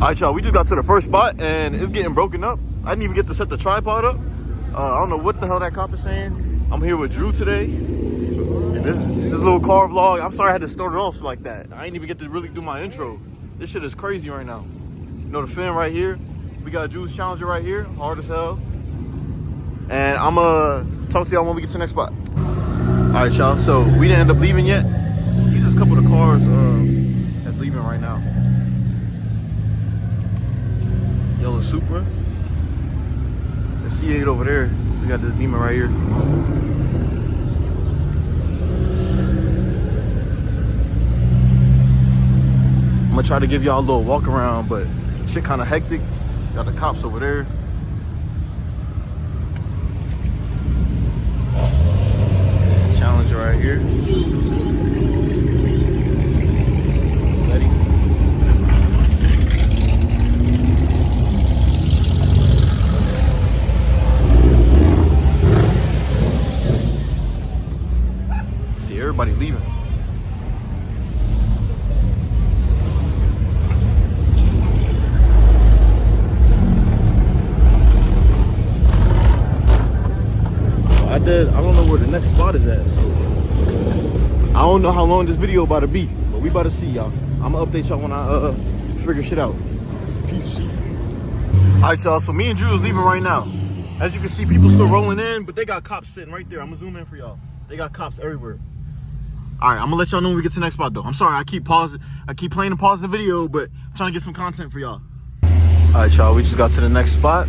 Alright, y'all, we just got to the first spot and it's getting broken up. I didn't even get to set the tripod up. I don't know what the hell that cop is saying. I'm here with Drew today. And this little car vlog, I'm sorry I had to start it off like that. I didn't even get to really do my intro. This shit is crazy right now. You know the fan right here? We got Drew's Challenger right here, hard as hell. And I'm gonna talk to y'all when we get to the next spot. Alright, y'all, so we didn't end up leaving yet. These is a couple of the cars that's leaving right now. Yellow Supra. The C8 over there. We got this Beamer right here. I'm gonna try to give y'all a little walk around, but shit kind of hectic. Got the cops over there. Challenger right here. Ready? See everybody leaving. I don't know where the next spot is at, so I don't know how long this video about to be, but we about to see, y'all. I'm gonna update y'all when I figure shit out. Peace. Alright, y'all, so me and Drew is leaving right now. As you can see, people still rolling in, but they got cops sitting right there. I'm gonna zoom in for y'all. They got cops everywhere. Alright, I'm gonna let y'all know when we get to the next spot though. I'm sorry, I keep playing and pausing the video, but I'm trying to get some content for y'all. Alright, y'all, we just got to the next spot.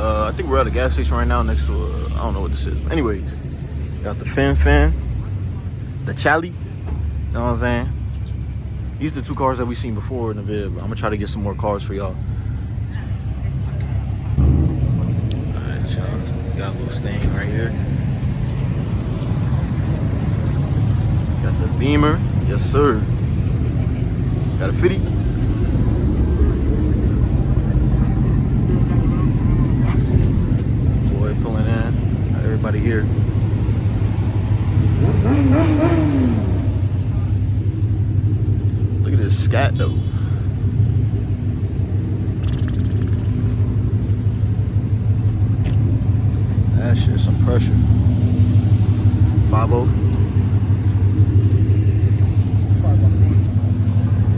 I think we're at a gas station right now next to I don't know what this is. Anyways, got the fan, the Chally, you know what I'm saying? These are the two cars that we seen before in the vid, but I'm gonna try to get some more cars for y'all. Alright, y'all, got a little stain right here. Got the Beamer, yes sir. Got a 50. Pulling in, got everybody here. Look at this scat though. That shit's some pressure. 5-0.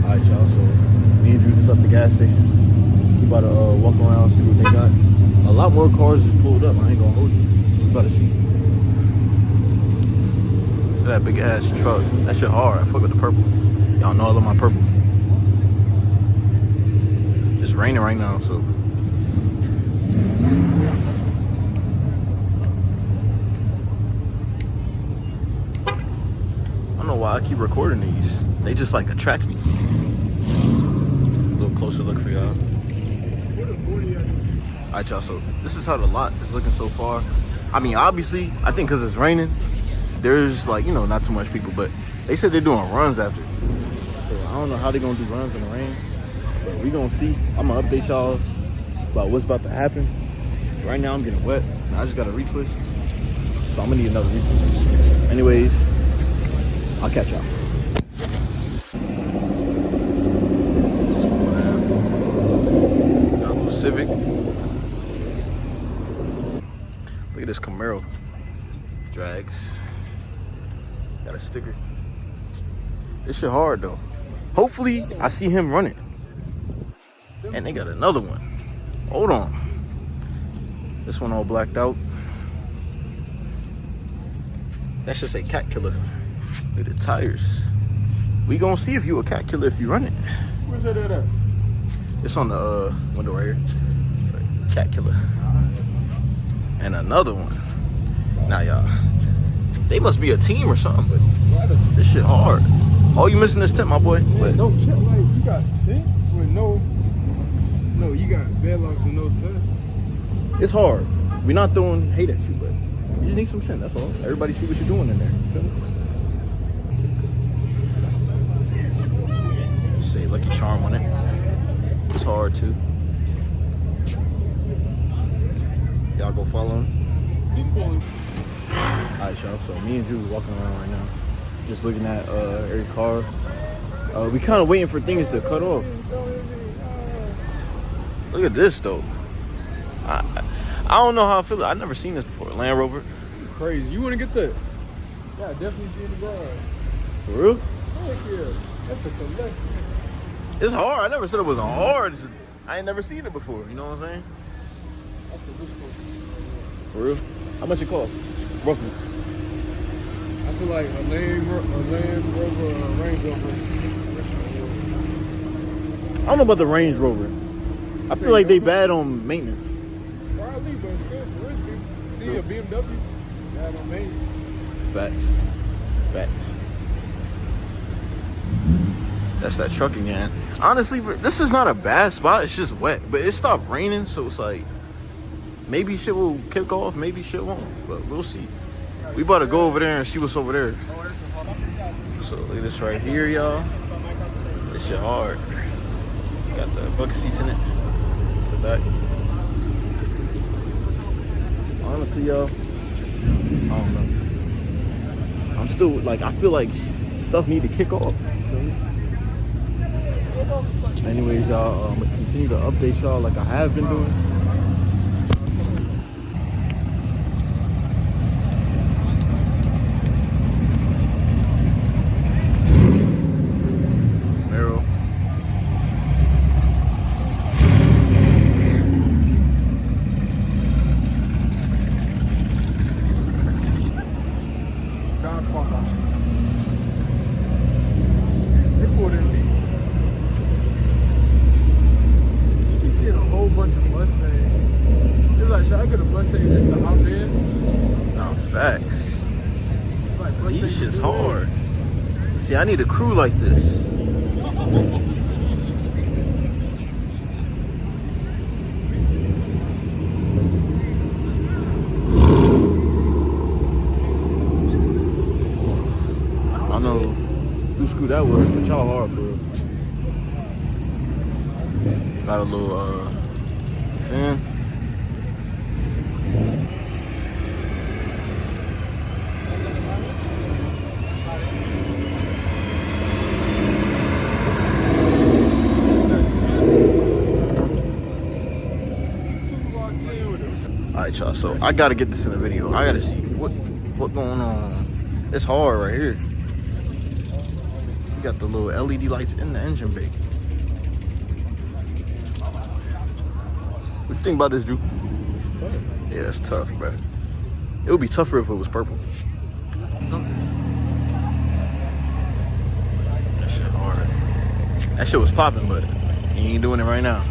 Alright, y'all, so me and Drew just left the gas station. We about to walk around, see what they got. A lot more cars just pulled up. I ain't gonna hold you. You about to see. Look at that big ass truck. That shit hard. I fuck with the purple. Y'all know I love my purple. It's raining right now, so. I don't know why I keep recording these. They just like attract me. A little closer look for y'all. Alright, y'all, so this is how the lot is looking so far. I mean, obviously, I think because it's raining, there's like, you know, not so much people, but they said they're doing runs after. So I don't know how they're going to do runs in the rain, but we going to see. I'm going to update y'all about what's about to happen. Right now, I'm getting wet, and I just got a retwist, so I'm going to need another retwist. Anyways, I'll catch y'all. Got a little Civic. Look at this Camaro. Drags. Got a sticker. This shit hard though. Hopefully I see him running. And they got another one. Hold on. This one all blacked out. That should say cat killer. Look at the tires. We gonna see if you a cat killer if you run it. Where's that at? It's on the window right here. Cat killer. And another one. Now y'all, they must be a team or something, but this shit hard. All you missing is tint, my boy. But no tint, like you got tint with no, you got bed locks with no tint. It's hard. We're not throwing hate at you, but you just need some tint, that's all. Everybody see what you're doing in there. You feel me? Say Lucky Charm on it. It's hard too. Y'all go follow him. Alright, y'all, so me and Drew walking around right now, just looking at every car. We kind of waiting for things to cut off. Look at this though. I don't know how I feel. I've never seen this before. Land Rover. Crazy. You want to get that? Yeah, definitely be in the garage. For real? Heck yeah. That's a collection. It's hard. I never said it wasn't hard. It's just, I ain't never seen it before. You know what I'm saying? That's the wish for. For real? How much it cost? Roughly. I feel like a Land Rover or a Range Rover. I don't know about the Range Rover. I feel like they bad on maintenance. Probably, but still, for rich people. See a BMW, bad on maintenance. Facts. Facts. That's that truck again. Honestly, this is not a bad spot. It's just wet. But it stopped raining, so it's like maybe shit will kick off, maybe shit won't. But we'll see. We about to go over there and see what's over there. So look at this right here, y'all. This shit hard. Got the bucket seats in it. It's the back. Honestly, y'all, I don't know. I'm still like, I feel like stuff need to kick off. Anyways, y'all, I'm gonna continue to update y'all like I have been doing. Marrow. They pulled in deep. You see a whole bunch of Mustangs. It's like, should I get a Mustang just to hop in? Nah, facts. Like, These shit's hard. See, I need a crew like this. I don't know whose screw that was, but y'all hard for real. Got a little fin. Alright, y'all, so I gotta get this in the video. I gotta see what going on. It's hard right here. You got the little LED lights in the engine bay. What do you think about this, Drew? Yeah, it's tough, bro. It would be tougher if it was purple. That shit hard. That shit was popping, but you ain't doing it right now.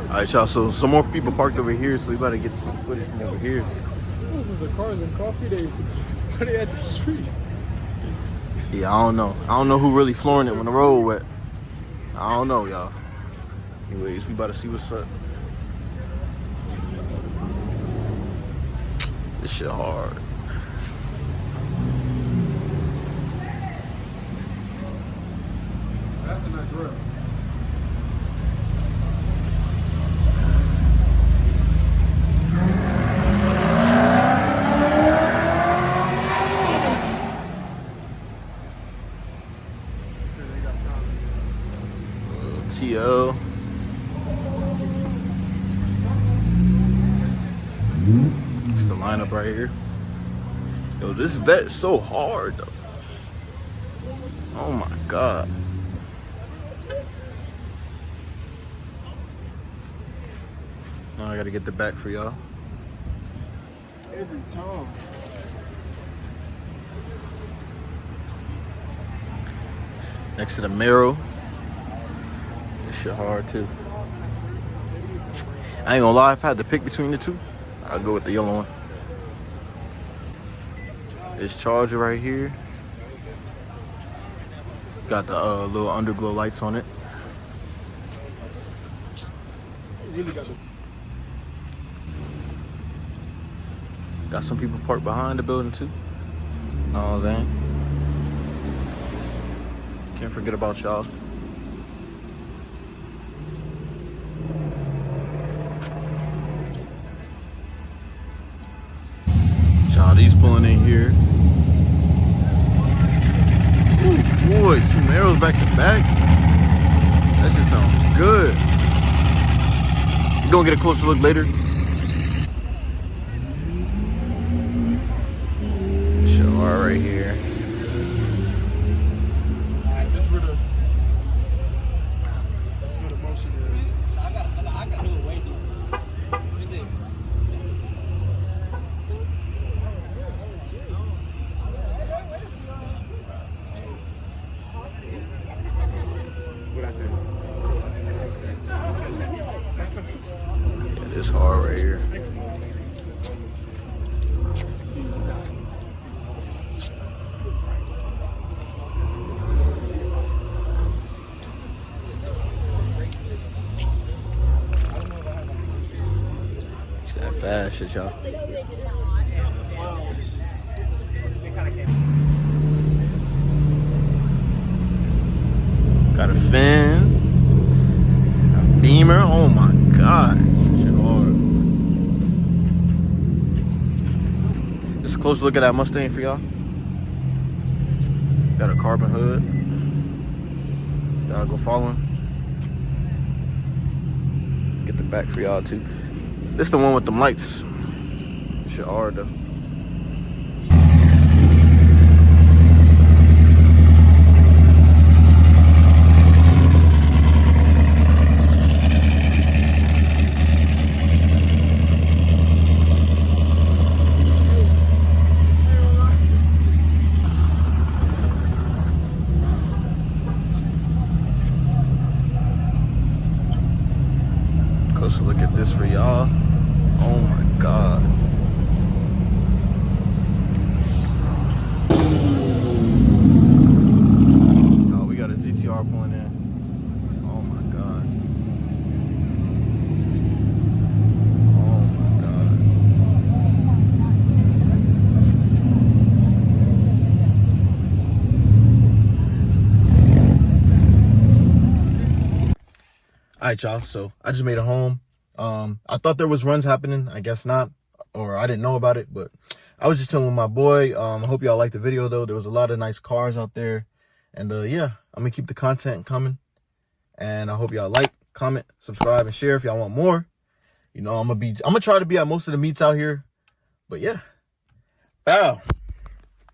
Alright, y'all, so some more people parked over here, so we gotta get some footage from over here. This is the cars and coffee they at the street. Yeah, I don't know. I don't know who really flooring it when the road wet. I don't know, y'all. Anyways, we about to see what's up. This shit hard. That's a nice road. TL. It's the lineup right here. Yo, this vet's so hard though. Oh my god. Now I gotta get the back for y'all. Every time. Next to the Marrow. This shit hard too. I ain't gonna lie, if I had to pick between the two, I'd go with the yellow one. This Charger right here. Got the little underglow lights on it. Really got the Got some people parked behind the building too. Know what I'm saying? Can't forget about y'all. These pulling in here. Ooh, boy, two Marrows back to back. That shit sounds good. Gonna get a closer look later. Show R right here. That's where the motion is. I got to wait. What is it? What I said. This hard right here. It's that fast shit, y'all. Got a fin, a beamer. Oh my god, shit hard. Just a close look at that Mustang for y'all. Got a carbon hood. Y'all go following. Get the back for y'all too. This the one with them lights. Shit hard though. Closer look at this for y'all. Oh my god. Oh, we got a GTR pulling in. Oh my god. Oh my god. Alright, y'all, so I just made it home. I thought there was runs happening. I guess not, or I didn't know about it, but I was just telling my boy. I hope y'all liked the video though. There was a lot of nice cars out there, and yeah, I'm gonna keep the content coming, and I hope y'all like, comment, subscribe, and share if y'all want more. You know, I'm gonna try to be at most of the meets out here, but yeah, bow.